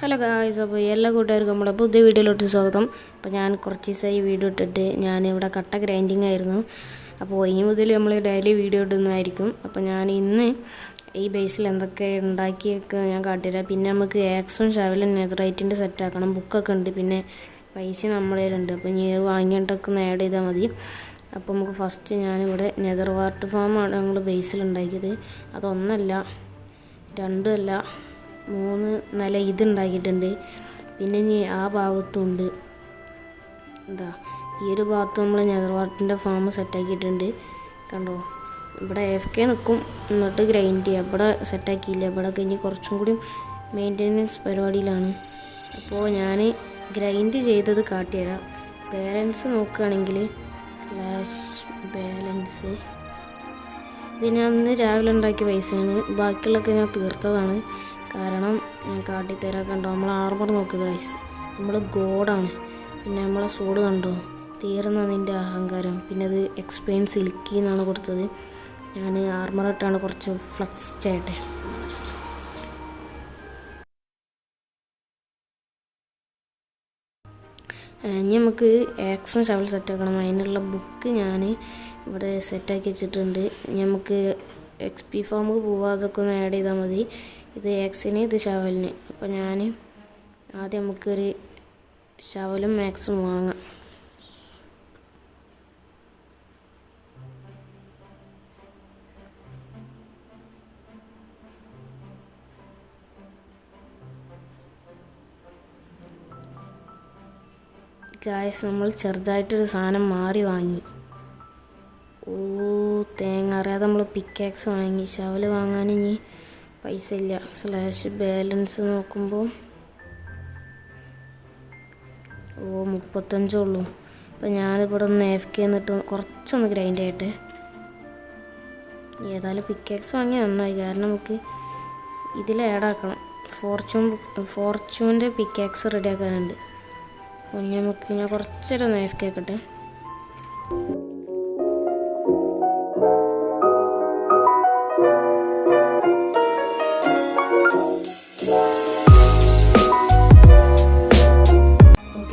Hello guys, അപ്പോൾ എല്ലാ കൂട്ടുകാർക്കും നമ്മുടെ പുതിയ വീഡിയോയിലോട്ട് സ്വാഗതം. അപ്പോൾ ഞാൻ കുറച്ച് ദിവസമായി വീഡിയോ ഇട്ടിട്ട് ഞാനിവിടെ കട്ട ഗ്രൈൻഡിങ് ആയിരുന്നു. അപ്പോൾ ഇനി മുതൽ നമ്മൾ ഡെയിലി വീഡിയോ ഇടുന്നതായിരിക്കും. അപ്പോൾ ഞാൻ ഇന്ന് ഈ ബേസിൽ എന്തൊക്കെ ഉണ്ടാക്കിയൊക്കെ ഞാൻ കാട്ടിത്തരാം. പിന്നെ നമുക്ക് ആക്സും ഷവലും നെതറൈറ്റിൻ്റെ സെറ്റാക്കണം. ബുക്കൊക്കെ ഉണ്ട്, പിന്നെ പൈസ നമ്മളെ കയ്യിലുണ്ട്. അപ്പോൾ ഇനി വാങ്ങിയിട്ടൊക്കെ ഒന്ന് ആഡ് ചെയ്താൽ മതി. അപ്പോൾ നമുക്ക് ഫസ്റ്റ് ഞാനിവിടെ നെതർ വാർട്ട് ഫാമാണ് ഞങ്ങൾ ബേസിൽ ഉണ്ടാക്കിയത്. അതൊന്നല്ല, രണ്ടുമല്ല, 3 നില ഇതുണ്ടാക്കിയിട്ടുണ്ട്. പിന്നെ ഇനി ആ ഭാഗത്തുണ്ട്, എന്താ ഈ ഒരു ഭാഗത്ത് നമ്മൾ നെതർവാർട്ടിൻ്റെ ഫാം സെറ്റാക്കിയിട്ടുണ്ട്. കണ്ടോ, ഇവിടെ AFK നിൽക്കും, എന്നിട്ട് ഗ്രൈൻഡ് ചെയ്യുക. ഇവിടെ സെറ്റാക്കിയില്ല, ഇവിടെ കഴിഞ്ഞ് കുറച്ചും കൂടി മെയിൻ്റെനൻസ് പരിപാടിയിലാണ്. അപ്പോൾ ഞാൻ ഗ്രൈൻഡ് ചെയ്തത് കാട്ടിത്തരാം. ബാലൻസ് നോക്കുകയാണെങ്കിൽ /ബാലൻസ് ഇത് ഞാൻ ഇന്ന് രാവിലെ ഉണ്ടാക്കിയ പൈസയാണ്. ബാക്കിയുള്ളതൊക്കെ ഞാൻ തീർത്തതാണ്. കാരണം ഞാൻ കാട്ടിത്തരാൻ കണ്ടോ, നമ്മൾ ആർമർ നോക്കുക ഗൈസ്, നമ്മൾ ഗോഡാണ്. പിന്നെ നമ്മളെ സോഡ് കണ്ടോ, തീർന്നതിൻ്റെ അഹങ്കാരം. പിന്നെ അത് എക്സ്പെയിൻ സിൽക്കി എന്നാണ് കൊടുത്തത്. ഞാൻ ആർമർ ഇട്ടാണ് കുറച്ച് ഫ്ലക്സ് ചെയ്യട്ടെ. ഇനി നമുക്ക് ആക്സും ഷവൽ സെറ്റാക്കണം. അതിനുള്ള ബുക്ക് ഞാൻ ഇവിടെ സെറ്റാക്കി വെച്ചിട്ടുണ്ട്. നമുക്ക് XP ഫാമിൽ പോവാതൊക്കെ ഒന്ന് ആഡ് ചെയ്താൽ മതി. ഇത് ആക്സിന്, ഇത് ഷവലിന്. അപ്പോൾ ഞാൻ ആദ്യം നമുക്കൊരു ഷവലും മാക്സും വാങ്ങാം. ഗായ്സ്, നമ്മൾ ചെറുതായിട്ടൊരു സാധനം മാറി വാങ്ങി. തേങ്ങ അറിയാതെ നമ്മൾ പിക്കാക്സ് വാങ്ങി. ഷവൽ വാങ്ങാൻ ഇനി പൈസ ഇല്ല. /ബാലൻസ് നോക്കുമ്പോൾ 35 ഉള്ളൂ. അപ്പോൾ ഞാനിവിടെ ഒന്ന് AFK എന്നിട്ട് കുറച്ചൊന്ന് ഗ്രൈൻഡ് ചെയ്യട്ടെ. ഏതായാലും പിക്കാക്സ് വാങ്ങിയാൽ നന്നായി, കാരണം നമുക്ക് ഇതിൽ ആഡാക്കണം. ഫോർച്യൂണിൻ്റെ പിക്കാക്സ് റെഡിയാക്കാനുണ്ട്. അപ്പോൾ നമുക്ക് ഞാൻ കുറച്ചേരം AFK ആക്കട്ടെ.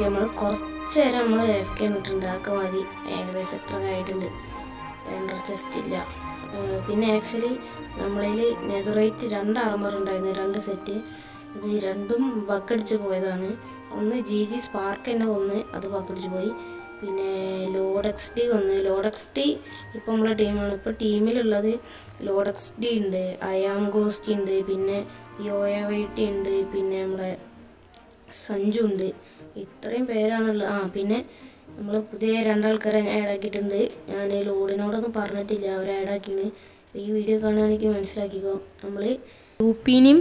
നമ്മൾ കുറച്ച് നേരം നമ്മൾ AFK ഇട്ടിട്ടുണ്ട്. അതൊക്കെ മതി, ഏകദേശം എത്ര ആയിട്ടുണ്ട്. 2 ചെസ്റ്റ് ഇല്ല. പിന്നെ ആക്ച്വലി നമ്മളതിൽ നെതറൈറ്റ് 2 ആർമർ ഉണ്ടായിരുന്നു, 2 സെറ്റ്. ഇത് രണ്ടും ബക്കടിച്ച് പോയതാണ്. ഒന്ന് GG സ്പാർക്ക് തന്നെ ഒന്ന്, അത് ബക്കടിച്ച് പോയി. പിന്നെ ലോഡ് XD ലോഡ് XD ഇപ്പോൾ നമ്മളെ ടീമാണ്. ഇപ്പോൾ ടീമിലുള്ളത് ലോഡ് XD ഉണ്ട്, അയാം ഗോസ്റ്റ് ഉണ്ട്, പിന്നെ യോയവൈറ്റി ഉണ്ട്, പിന്നെ നമ്മുടെ സഞ്ജു ഉണ്ട്. ഇത്രയും പേരാണുള്ളത്. പിന്നെ നമ്മൾ പുതിയ 2 ആൾക്കാരെ ആഡാക്കിയിട്ടുണ്ട്. ഞാൻ ലോഡിനോടൊന്നും പറഞ്ഞിട്ടില്ല, അവർ ആഡാക്കിയാണ്. ഈ വീഡിയോ കാണുകയാണെങ്കിൽ മനസ്സിലാക്കിക്കോ. നമ്മൾ UPനെയും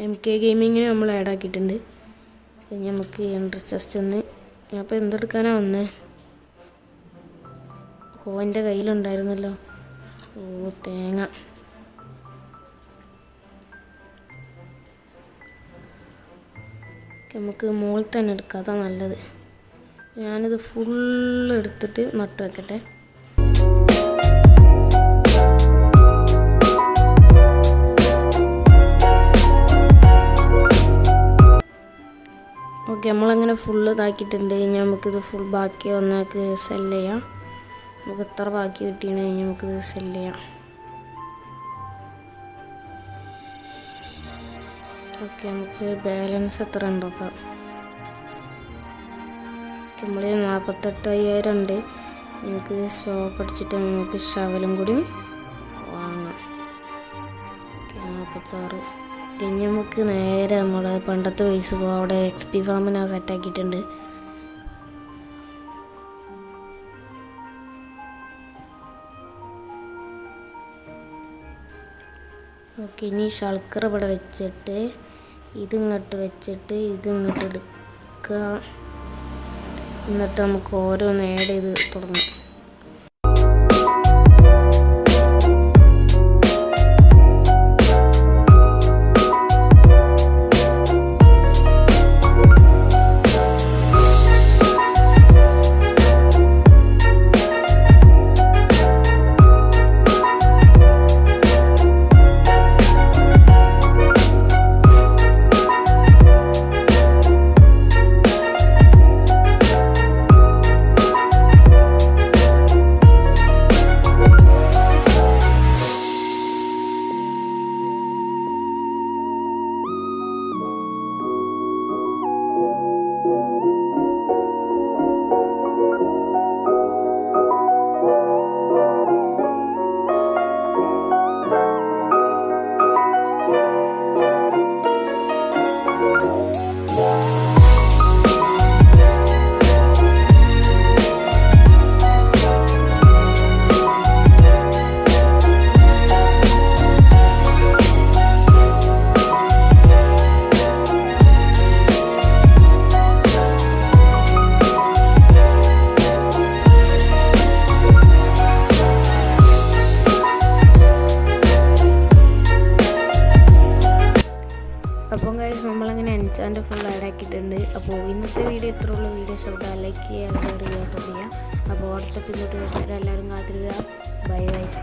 MK ഗെയിമിങ്ങിനും നമ്മൾ ആഡാക്കിയിട്ടുണ്ട്. പിന്നെ നമുക്ക് എൻട്രി ചെസ്റ്റ് ഒന്ന്, അപ്പോൾ എന്തെടുക്കാനാണ് വന്നേ? എൻ്റെ കയ്യിലുണ്ടായിരുന്നല്ലോ. തേങ്ങ. നമുക്ക് മുകളിൽ തന്നെ എടുക്കാം, അതാണ് നല്ലത്. ഞാനിത് ഫുള്ള് എടുത്തിട്ട് നട്ട് വെക്കട്ടെ. ഓക്കെ, നമ്മളങ്ങനെ ഫുള്ള് ഇതാക്കിയിട്ടുണ്ട്. ഇനി നമുക്കിത് ഫുൾ ബാക്കി ഒന്നാക്ക് സെല്ല് ചെയ്യാം. നമുക്ക് എത്ര ബാക്കി കിട്ടിയെന്ന് കഴിഞ്ഞാൽ നമുക്കിത് സെല്ല് ചെയ്യാം. ഓക്കെ, നമുക്ക് ബാലൻസ് എത്ര ഉണ്ടോക്കാം. നമ്മൾ 48,000 ഉണ്ട്. നമുക്ക് ഷോപ്പ് അടിച്ചിട്ട് നമുക്ക് ഷവലും കൂടി വാങ്ങാം. 46. ഇനി നമുക്ക് നേരെ നമ്മൾ പണ്ടത്തെ വയസ്സ് പോകാം. അവിടെ XP ഫാം ഞാൻ സെറ്റാക്കിയിട്ടുണ്ട്. ഓക്കെ, ഇനി ഷൾക്കർ ഇവിടെ വെച്ചിട്ട് ഇതിങ്ങോട്ട് വെച്ചിട്ട് ഇതിങ്ങോട്ട് എടുക്കുക. എന്നിട്ട് നമുക്ക് ഓരോന്ന് ആഡ് ചെയ്ത് തുടങ്ങാം. അങ്ങനെ എൻചാൻ്റെ ഫുൾ ആഡാക്കിയിട്ടുണ്ട്. അപ്പോൾ ഇന്നത്തെ വീഡിയോ ഇത്ര ഉള്ള വീഡിയോ ഇഷ്ടപ്പെട്ടാൽ ലൈക്ക് ചെയ്യുക, ഷെയർ ചെയ്യുക, സബ് ചെയ്യുക. അപ്പോൾ അടുത്ത പിന്നോട്ട് വരുന്നവരെല്ലാവരും കാത്തിരിക്കുക. Bye guys.